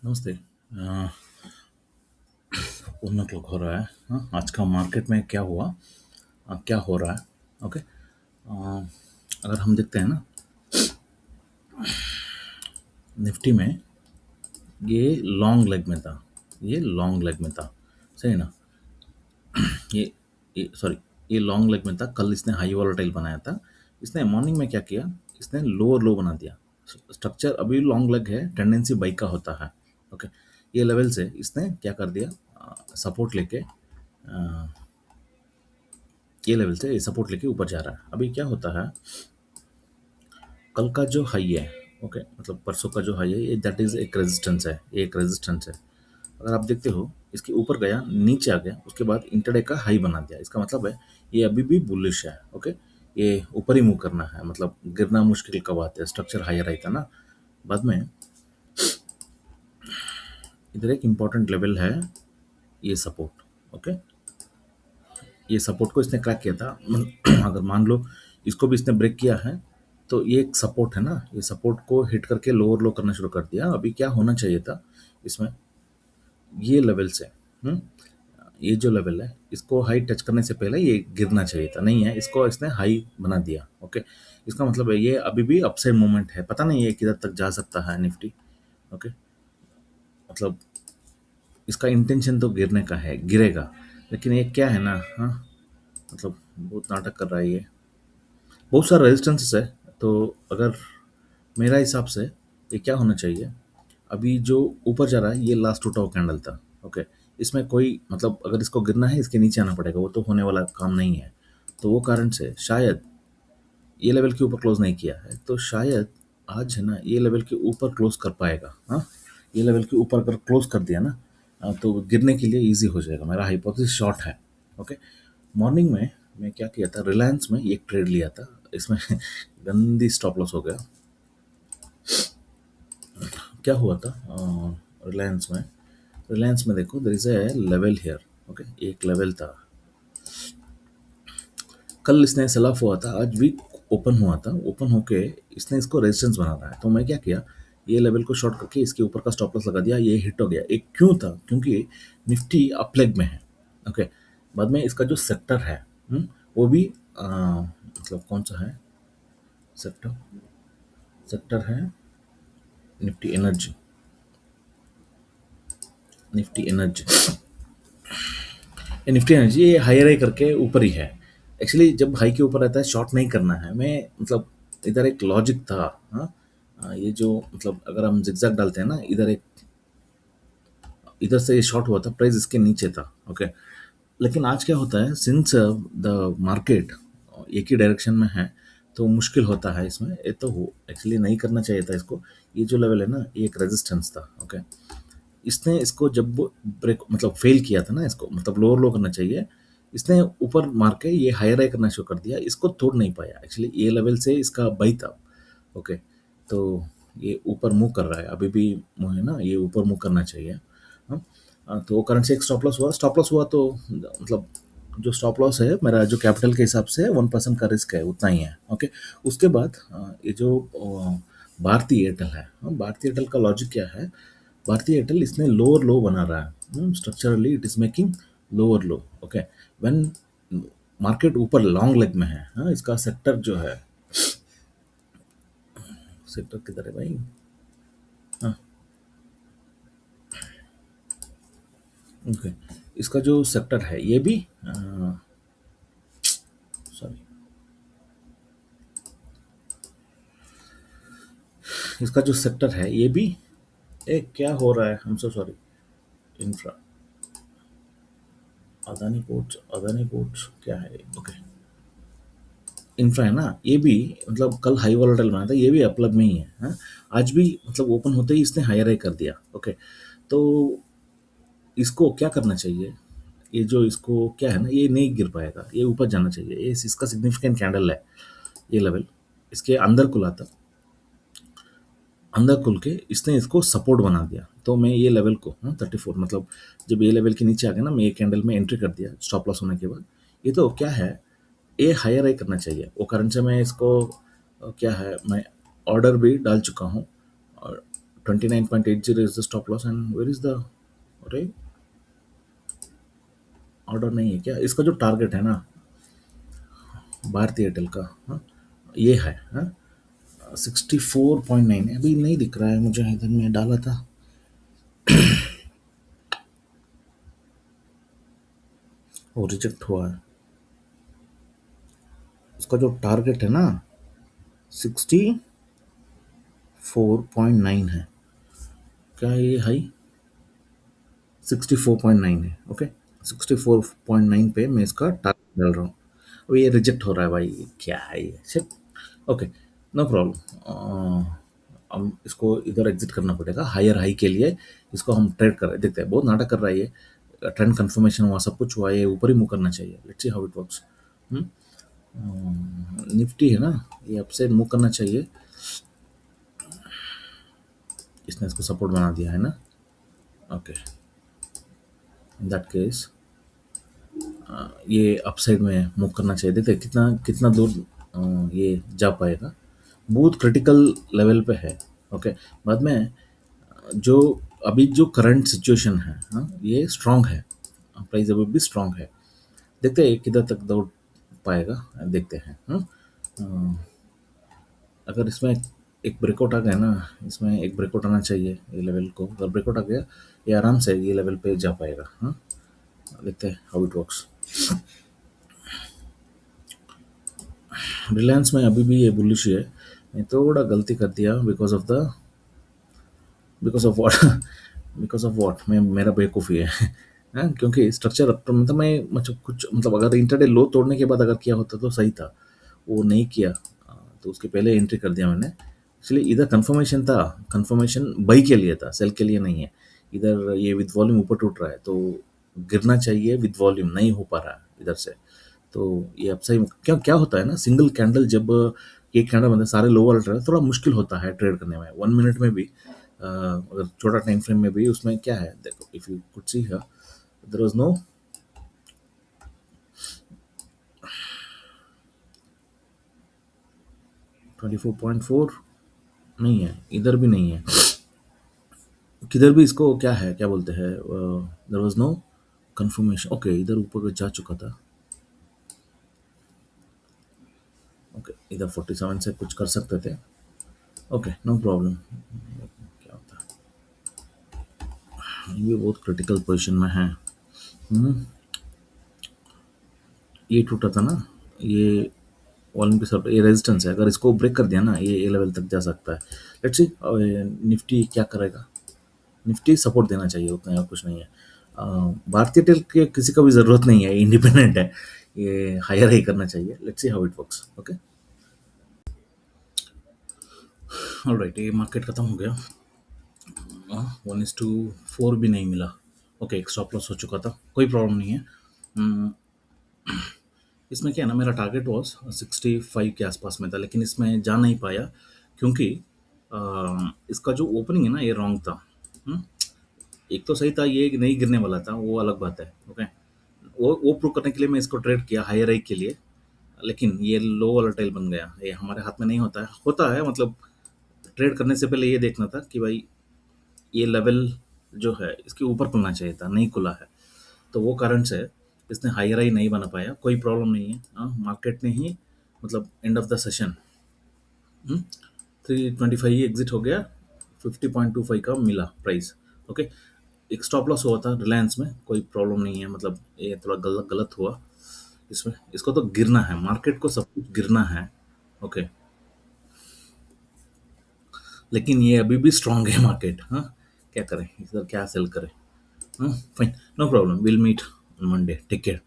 नमस्ते। 1 o'clock हो रहा है। हाँ, आज का मार्केट में क्या हुआ, क्या हो रहा है। ओके। अगर हम देखते हैं ना, निफ्टी में ये लॉन्ग लेग में था। ये लॉन्ग लेग में था, सही ना। ये सॉरी, ये लॉन्ग लेग में था। कल इसने हाई वॉलेटाइल बनाया था। इसने मॉर्निंग में क्या किया, इसने लोअर लो बना दिया। स्ट्रक्चर अभी लॉन्ग लेग है, टेंडेंसी बाई का होता है। ओके। ये लेवल से इसने क्या कर दिया, सपोर्ट लेके, ये लेवल से ये सपोर्ट लेके ऊपर जा रहा है। अभी क्या होता है, कल का जो हाई है, ओके, मतलब परसों का जो हाई है, ये दैट इज एक रेजिस्टेंस है। ये एक रेजिस्टेंस है। अगर आप देखते हो, इसके ऊपर गया, नीचे आ गया, उसके बाद इंटरडे का हाई बना दिया। इसका मतलब है ये अभी भी बुलिश है। ओके। ये ऊपर ही मूव करना है, मतलब गिरना मुश्किल का बात है। स्ट्रक्चर हायर रहता ना। बाद में इधर एक इम्पॉर्टेंट लेवल है, ये सपोर्ट। ओके। ये सपोर्ट को इसने क्रैक किया था। अगर मान लो इसको भी इसने ब्रेक किया है, तो ये एक सपोर्ट है ना। ये सपोर्ट को हिट करके लोअर लो करना शुरू कर दिया। अभी क्या होना चाहिए था इसमें, ये लेवल से, ये जो लेवल है, इसको हाई टच करने से पहले ये गिरना चाहिए था। नहीं है, इसको इसने हाई बना दिया। ओके। इसका मतलब है ये अभी भी अपसाइड मूवमेंट है। पता नहीं ये किधर तक जा सकता है निफ्टी। ओके। मतलब इसका इंटेंशन तो गिरने का है, गिरेगा। लेकिन ये क्या है ना, हाँ, मतलब बहुत नाटक कर रहा है ये। बहुत सारा रेजिस्टेंसेस है। तो अगर मेरा हिसाब से ये क्या होना चाहिए, अभी जो ऊपर जा रहा है, ये लास्ट टू टॉप कैंडल था। ओके। इसमें कोई मतलब अगर इसको गिरना है, इसके नीचे आना पड़ेगा। वो तो होने वाला काम नहीं है। तो वो कारण से शायद ये लेवल के ऊपर क्लोज नहीं किया है, तो शायद आज है ना, ये लेवल के ऊपर क्लोज कर पाएगा। हाँ, ये लेवल के ऊपर अगर क्लोज कर दिया ना, तो गिरने के लिए इजी हो जाएगा। मेरा हाइपोथेसिस शॉर्ट है। ओके। मॉर्निंग में मैं क्या किया था, रिलायंस में एक ट्रेड लिया था। इसमें गंदी स्टॉप लॉस हो गया। क्या हुआ था, रिलायंस में, रिलायंस में देखो, there is a level here. Okay. एक लेवल था। कल इसने सेल ऑफ हुआ था, आज वीक ओपन हुआ था। ओपन होके इसने इसको रेजिस्टेंस बना रहा है। तो मैं क्या किया, ये लेवल को शॉर्ट करके इसके ऊपर का स्टॉप लॉस लगा दिया। ये हिट हो गया। एक क्यों था, क्योंकि निफ्टी अपलेग में है। ओके। बाद में इसका जो सेक्टर है, वो भी मतलब कौन सा है सेक्टर, सेक्टर है निफ्टी एनर्जी। निफ्टी एनर्जी, ये निफ्टी एनर्जी, ये हाई हाई करके ऊपर ही है। एक्चुअली जब हाई के ऊपर रहता है, शॉर्ट नहीं करना है। मैं मतलब इधर एक लॉजिक था। हाँ, ये जो मतलब अगर हम जिगजैग डालते हैं ना, इधर एक, इधर से ये शॉर्ट हुआ था, प्राइस इसके नीचे था। ओके। लेकिन आज क्या होता है, सिंस द मार्केट एक ही डायरेक्शन में है, तो मुश्किल होता है इसमें। ये तो एक्चुअली नहीं करना चाहिए था इसको। ये जो लेवल है ना, ये एक रेजिस्टेंस था। ओके। इसने इसको जब ब्रेक मतलब फेल किया था ना, इसको मतलब लोअर लो करना चाहिए, इसने ऊपर मार के ये हायर हाई करना शुरू कर दिया। इसको तोड़ नहीं पाया। एक्चुअली ये लेवल से इसका बाई था। ओके। तो ये ऊपर मूव कर रहा है अभी भी, मुँह है ना, ये ऊपर मूव करना चाहिए। हाँ। तो करंट से एक स्टॉप लॉस हुआ। स्टॉप लॉस हुआ तो मतलब जो स्टॉप लॉस है मेरा, जो कैपिटल के हिसाब से 1% का रिस्क है, उतना ही है। ओके। उसके बाद ये जो भारतीय एयरटेल है, भारतीय एयरटेल का लॉजिक क्या है, भारतीय एयरटेल इसमें लोअर लो बना रहा है। Structurally it is making lower low. Okay. When market ऊपर लॉन्ग लेग में है, हाँ, इसका सेक्टर जो है, सेक्टर किधर है भाई, हाँ, ओके, इसका जो सेक्टर है ये भी, सॉरी, इसका जो सेक्टर है ये भी, क्या हो रहा है, हम so sorry, infra, Adani ports क्या है, ओके, इंफ्रा है ना, ये भी मतलब कल हाई वॉलेटाइल बना था, ये भी अपलग में ही है। हाँ? आज भी मतलब ओपन होते ही इसने हायर हाई कर दिया। ओके। तो इसको क्या करना चाहिए, ये जो इसको क्या है ना, ये नहीं गिर पाएगा, ये ऊपर जाना चाहिए। ये इसका सिग्निफिकेंट कैंडल है, ये लेवल इसके अंदर खुला था। अंदर खुल के इसने इसको सपोर्ट बना दिया। तो मैं ये लेवल को 34, मतलब जब ये लेवल के नीचे आ गया ना, मैं ये कैंडल में एंट्री कर दिया स्टॉप लॉस होने के बाद। ये तो क्या है, ये हायर हाई करना चाहिए। वो कारण से मैं इसको क्या है, मैं ऑर्डर भी डाल चुका हूँ, और 29.80 is the stop loss and where is the, अरे ऑर्डर नहीं है क्या इसका जो टारगेट है ना भारतीय एयरटेल का, हाँ ये है, हाँ 64.9 अभी नहीं दिख रहा है मुझे, इधर में डाला था, वो रिजेक्ट हुआ है। उसका जो टारगेट है ना 64.9 है, क्या ये हाई 64.9 है, ओके 64.9 पे मैं इसका टारगेट डाल रहा हूँ। अब ये रिजेक्ट हो रहा है भाई, क्या है ये शिट, ओके नो प्रॉब्लम। हम इसको इधर एग्जिट करना पड़ेगा हायर हाई के लिए, इसको हम ट्रेड कर रहे हैं, देखते हैं बहुत नाटक कर रहा है ये, ट्रेंड कंफर्मेशन हुआ सब कुछ हुआ, ये ऊपर ही मूव करना चाहिए, let's see how it works. Nifty है ना, ये अपसाइड मूव करना चाहिए, इसने इसको सपोर्ट बना दिया है ना, ओके इन दैट केस ये अपसाइड में मूव करना चाहिए, देखते हैं कितना कितना दूर ये जा पाएगा, बहुत क्रिटिकल लेवल पे है, ओके बाद में जो अभी जो करंट सिचुएशन है, हाँ ये स्ट्रांग है, प्राइस अभी भी स्ट्रांग है, देखते हैं किधर तक दौड़ पाएगा, देखते हैं, हाँ अगर इसमें एक ब्रेकआउट आ गया ना, इसमें एक ब्रेकआउट आना चाहिए ये लेवल को, अगर ब्रेकआउट आ गया ये आराम से ये लेवल पे जा पाएगा, हाँ देखते हैं हाउ इट वर्क्स। रिलायंस में अभी भी ये बुलिश है, मैं थोड़ा गलती कर दिया because of the, because of what because of what मैं, मेरा बेवकूफ़ी है हाँ, क्योंकि स्ट्रक्चर मतलब मैं मतलब कुछ मतलब अगर इंटरडे लो तोड़ने के बाद अगर किया होता तो सही था, वो नहीं किया, तो उसके पहले एंट्री कर दिया मैंने, इसलिए इधर कंफर्मेशन था, कंफर्मेशन बाई के लिए था, सेल के लिए नहीं है, इधर ये विद वॉल्यूम ऊपर टूट रहा है तो गिरना चाहिए विद वॉल्यूम, नहीं हो पा रहा है इधर से, तो ये अब सही क्या क्या होता है ना, सिंगल कैंडल जब एक कैंडल बनता है सारे लोअर अल्ट्रा थोड़ा मुश्किल होता है ट्रेड करने में, 1 मिनट में भी अगर छोटा टाइम फ्रेम में भी उसमें क्या है, देखो if you could see here there was no 24.4 नहीं है, इधर भी नहीं है, किधर भी इसको क्या है क्या बोलते हैं, there was no confirmation, okay इधर ऊपर जा चुका था, ओके इधर 47 से कुछ कर सकते थे, ओके नो प्रॉब्लम, क्या होता है ये भी बहुत क्रिटिकल पोजीशन में है, हम्म, ये टूटा था ना, ये वॉल्यूम के साथ ये रेजिस्टेंस है, अगर इसको ब्रेक कर दिया ना ये लेवल तक जा सकता है, लेट्स सी निफ्टी क्या करेगा, निफ्टी सपोर्ट देना चाहिए उतना और कुछ नहीं है, भारतीय टेल के किसी का भी ज़रूरत नहीं है, इंडिपेंडेंट है, ये हायर ही करना चाहिए, let's see how it works, okay alright ये मार्केट खत्म हो गया, 1:4 भी नहीं मिला, ओके एक स्टॉप लॉस हो चुका था, कोई प्रॉब्लम नहीं है, हम्म, इसमें क्या है ना मेरा टारगेट वॉज 65 के आसपास में था, लेकिन इसमें जा नहीं पाया क्योंकि इसका जो ओपनिंग है ना ये रॉन्ग था, हम्म, एक तो सही था ये नहीं गिरने वाला था वो अलग बात है, ओके वो प्रूव करने के लिए मैं इसको ट्रेड किया हायर हाई के लिए, लेकिन ये लो वोलेटाइल बन गया, ये हमारे हाथ में नहीं होता है मतलब ट्रेड करने से पहले ये देखना था कि भाई ये लेवल जो है इसके ऊपर खुलना चाहिए था, नहीं खुला है, तो वो कारण से इसने हायर हाई नहीं बना पाया, कोई प्रॉब्लम नहीं है, हाँ मार्केट ने ही मतलब end of the session 325 he exit हो गया, 50.25 का मिला प्राइस, ओके एक स्टॉप लॉस हुआ था रिलायंस में, कोई प्रॉब्लम नहीं है, मतलब ये थोड़ा गलत गलत हुआ इसमें, इसको तो गिरना है, मार्केट को सब कुछ गिरना है, ओके लेकिन ये अभी भी स्ट्रांग है मार्केट, हाँ क्या करें इधर क्या सेल करें, हाँ fine no problem, will meet on Monday, take care.